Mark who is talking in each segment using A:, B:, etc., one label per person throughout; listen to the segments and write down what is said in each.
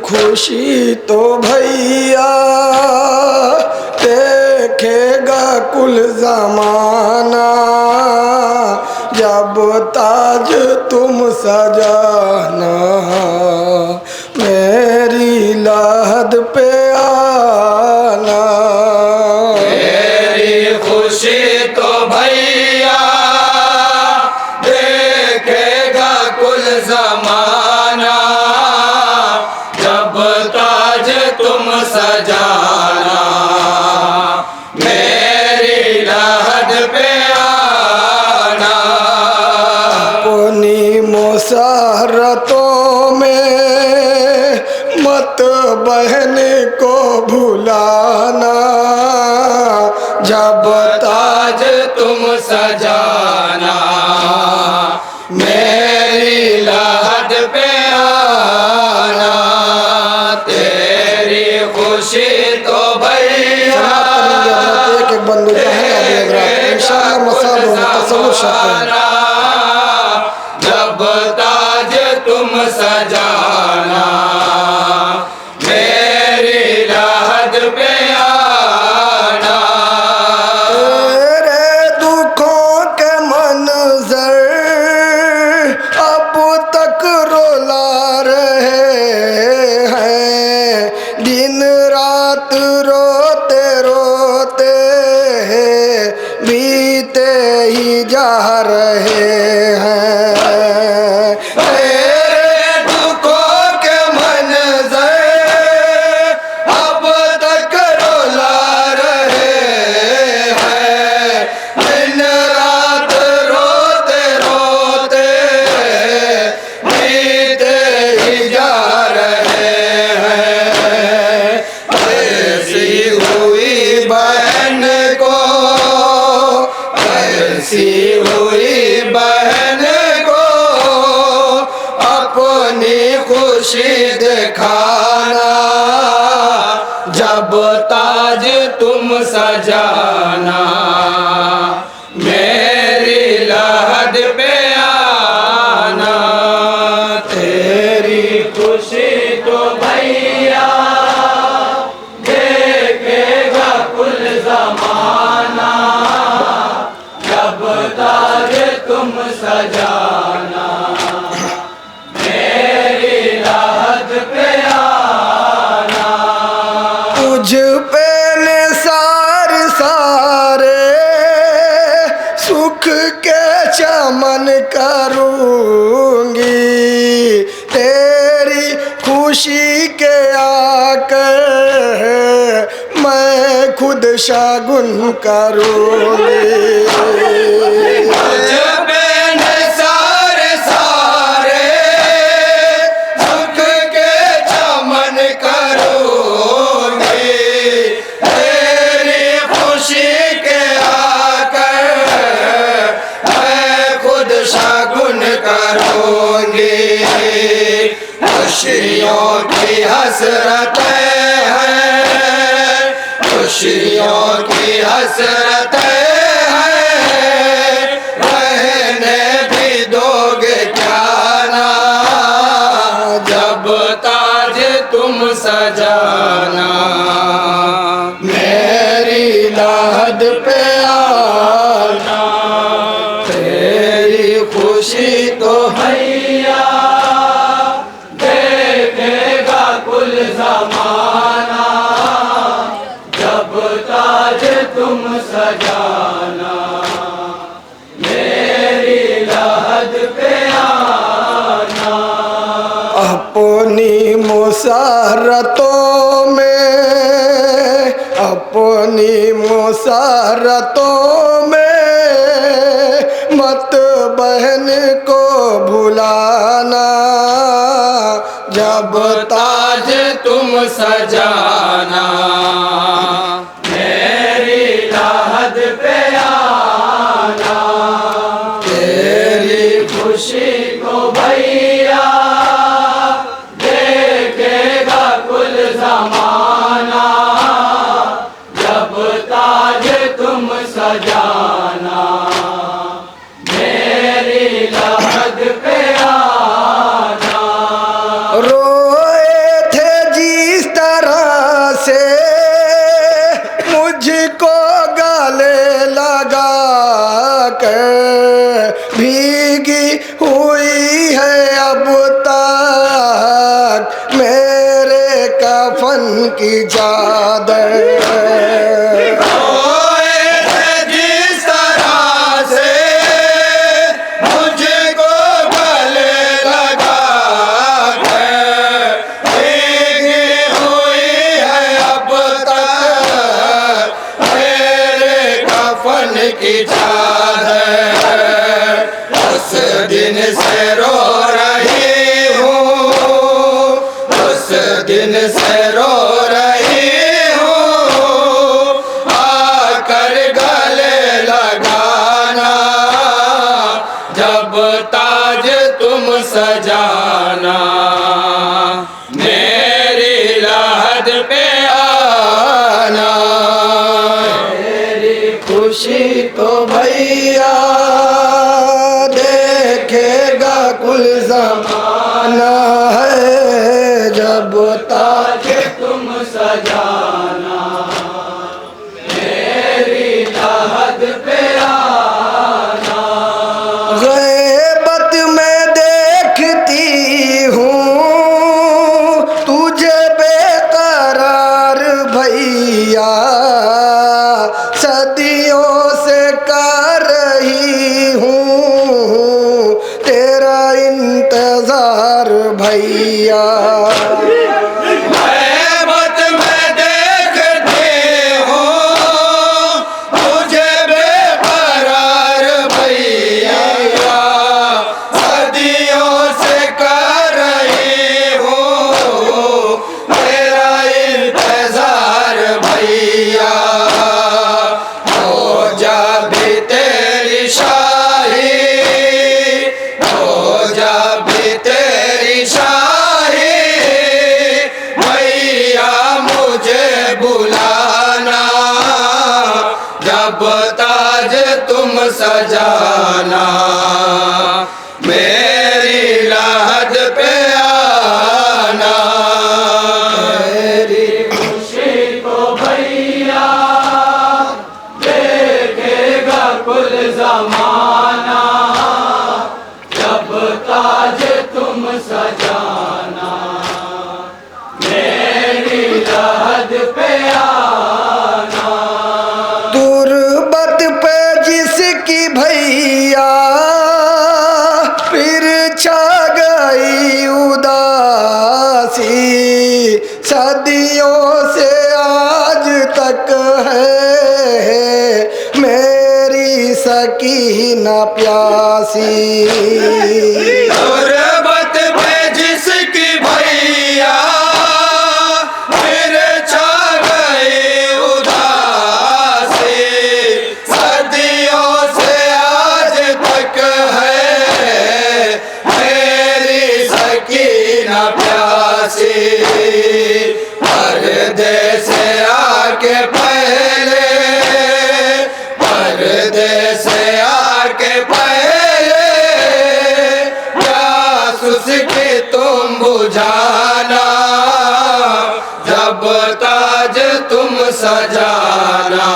A: खुशी तो भैया देखेगा कुल जमाना, जब ताज तुम सजाना मेरी लहद पे आना।
B: मेरी खुशी तो भैया देखेगा कुल जमाना, जब ताज तुम सजाना मेरी लहद पे आना।
A: अपनी मुसहरतों में मत बहन को भुलाना, जब
B: ताज तुम सजाना मेरी लहद पे आना। तेरी खुशी तो भैया
A: एक बंदू
B: सजाना, जब ताज तुम सजाना मेरी लहद पे आना।
A: तेरे दुखों के मंजर अब तक रुला रहे हैं, दिन रात रोते रोते बीते ही जा रहे हैं।
B: तेरे दुखों के मंजर अब तक रुला रहे हैं, दिन रात रोते रोते बीते ही जा रहे हैं। ऐसी हुई बहन को, ऐसी हुई बहन को अपनी खुशी दिखाना, जब ताज तुम सजाना मेरी लहद पे आना। तेरी खुशी तो भैया देखेगा कुल जमाना, जब ताज तुम सजाना मेरी लहद पे आना।
A: तुझ पे निसार सारे सुख के चमन करूंगी, तेरी खुशी के आकर मैं खुद शगुन करूंगी।
B: तुझ पे निसार सारे सुख के चमन करूंगी, तेरी खुशी के आकर मैं खुद शगुन करूंगी। खुशियों की हसरत है, खुशियों की हसरत है, रहने भी दोगे क्या ना, जब ताज तुम सजाना मेरी लहद पे आना। तेरी खुशी तो भैया देखेगा कुल जमाना, जब ताज तुम सजाना मेरी लहद पे आना।
A: अपनी मुसहरतों में, अपनी मुसहरतों में मत बहन को भुलाना, जब
B: ताज तुम सजाना मेरी लहद पे आना। तेरी खुशी को भैया देखेगा कुल जमाना, जब ताज तुम सजाना मेरी लहद पे आना।
A: रोए थे की चादर।
B: जिस तरह से मुझको गले लगा भीगी हुई है अब तक मेरे कफन की चादर। उस दिन से रो रही हूँ, उस दिन से रो रही हूँ, आकर गले लगाना जब ताज तुम सजाना। मेरी लहद पे आना,
A: मेरी खुशी तो भैया देखेगा कुल जमाना है जब ताज
B: तुम सजाना। मेरी लहद पे आना,
A: गैबत में देखती हूँ तुझे बेकरार भैया, सदियों से कर रही हूँ तेरा इंतजार भैया।
B: गैबत में देखते हो मुझे बेकरार भैया, सदियों से कर रही हूँ तेरा इंतजार भैया। हो जा भी तेरी शाही, हो जा भी तेरी शाही, भैया मुझे बुलाना जब ताज तुम सजाना। मेरी लहद पे आना, मेरी खुशी को भैया देखेगा कुल जमाना जब ताज तुम सजाना। मेरी लहद पे आना,
A: तुरबत पे जिसकी भैया फिर छा गई उदासी, सदियों से आज तक है मेरी सकीना प्यासी।
B: गुरबत पे जिसकी भैया फिर छा गई उदासी, सदियों से आज तक है मेरी सकीना प्यासी। पर्दे से आके पहले, पर्दे से आके पहले जासूस की तुम बुझाना जब ताज तुम सजाना।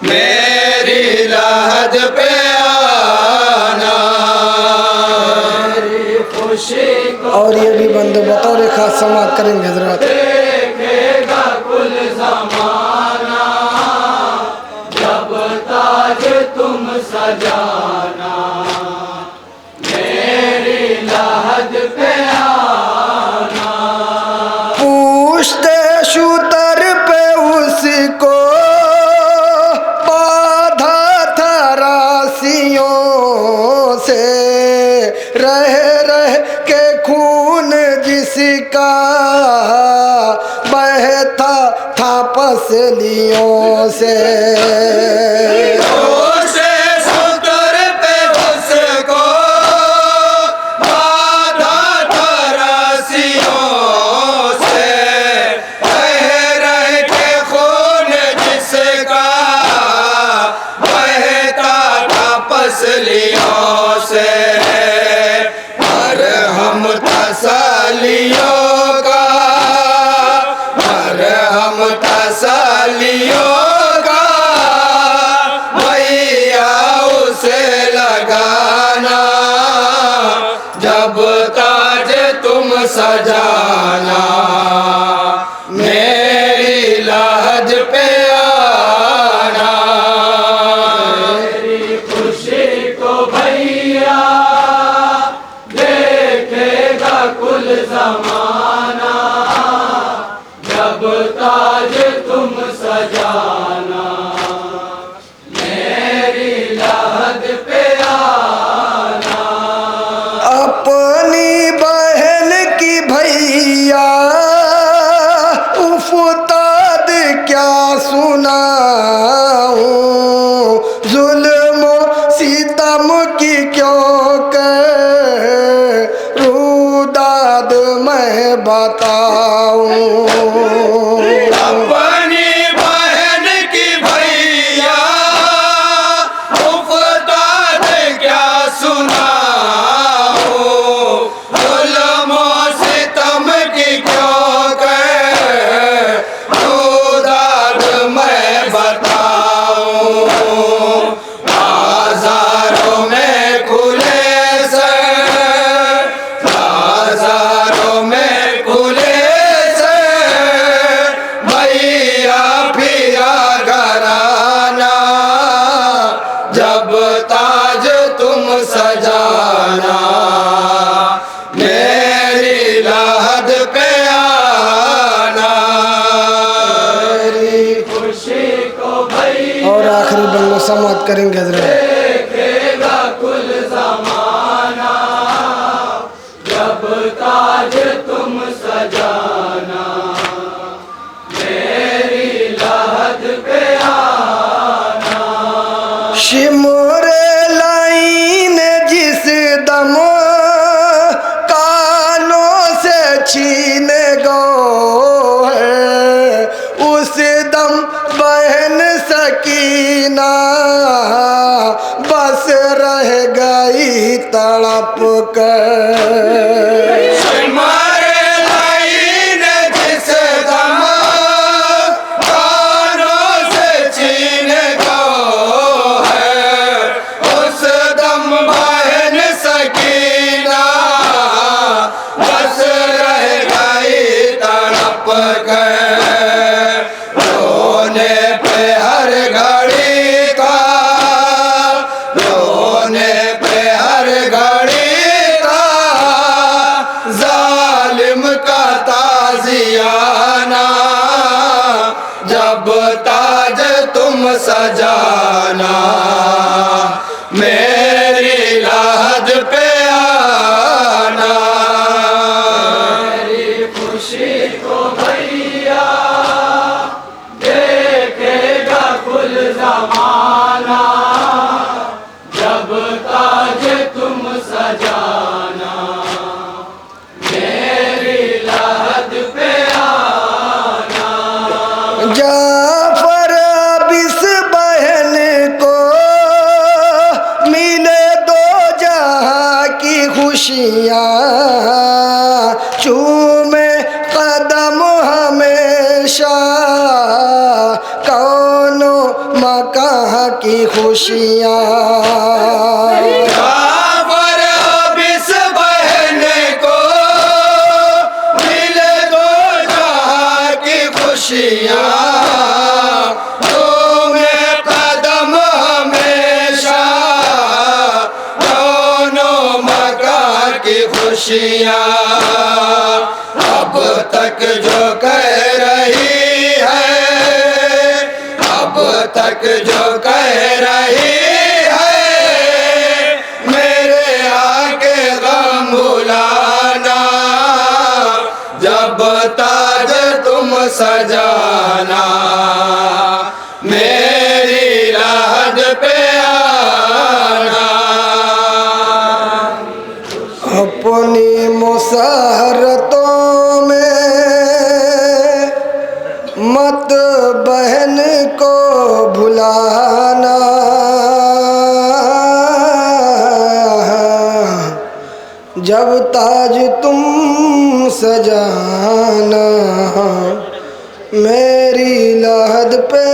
B: मेरी लहद पे आना, मेरी खुशी को
A: और ये भी बंद बतौर खास समाप्त करेंगे हजरत।
B: देखेगा कुल जमाना जब ताज तुम सजाना। मेरी लहद पे आना,
A: पूछते शूतर पे उसको बाधा था राशियों से, रह रह के खून जिसका बहता था पसलियों से।
B: उसे सुतर पे उसको बाधा था राशियों से, रह रह के खून जिसका बहता था पसलियों से। पर हम तसलियों का, पर हम तसलियों का भैया उसे लगाना जब ताज तुम सजाना। जमाना जब ताज तुम सजाना मेरी लहद पे आना।
A: अपनी बहन की भैया उफताद क्या सुनाऊं, जुल्म सितम की क्यों रूदाद मैं बताऊं।
B: अपनी बहन की भैया उफताद क्या सुनाऊं, जुल्म सितम की क्यों रूदाद मैं बताऊं। बाजारों में खुले से, बाजारों में खुले से भैया फिरा घराना जब ताज तुम सजाना मेरी लहद पे आना। मेरी खुशी को भैया
A: और आखिरी बंगो समाप्त करेंगे हजरत।
B: देखेगा कुल जमाना जब ताज तुम सजाना मेरी लहद पे आना।
A: शिमोरे लाइन जिस दम कानों से छीन गो है, उस दम बहन सकीना बस रह गई तड़प कर।
B: हमारे लाइन जिस दम कानों से छीन गो है, उस दम बहन सकीना बस रह गई तड़प कर। रोने पे हर घड़ी का, रोने पे हर घड़ी का जालिम का ताजियाना जब ताज तुम सजाना मेरी लहद पे आना। मेरी खुशी को भैया देखेगा कुल जमाना जब ताज तुम सजाना मेरी लहद पे आना।
A: जाफर अब इस बहन को मिले दो जहां की खुशियाँ, चूमे कदम हमेशा कौनो मकां की खुशियाँ।
B: जाफर अब इस बहन को मिले दो जहां की खुशियाँ, तुम्हें कदम हमेशा दोनों मकां की खुशियाँ। अब तक जो कह रही है, अब तक जो कह रही है, मेरे आके गम भुलाना जब ताज तुम सजाना मेरी लहद पे आना।
A: अपनी मुसहरतों में मत बहन को भुलाना, जब ताज तुम सजाना मेरी लहद पे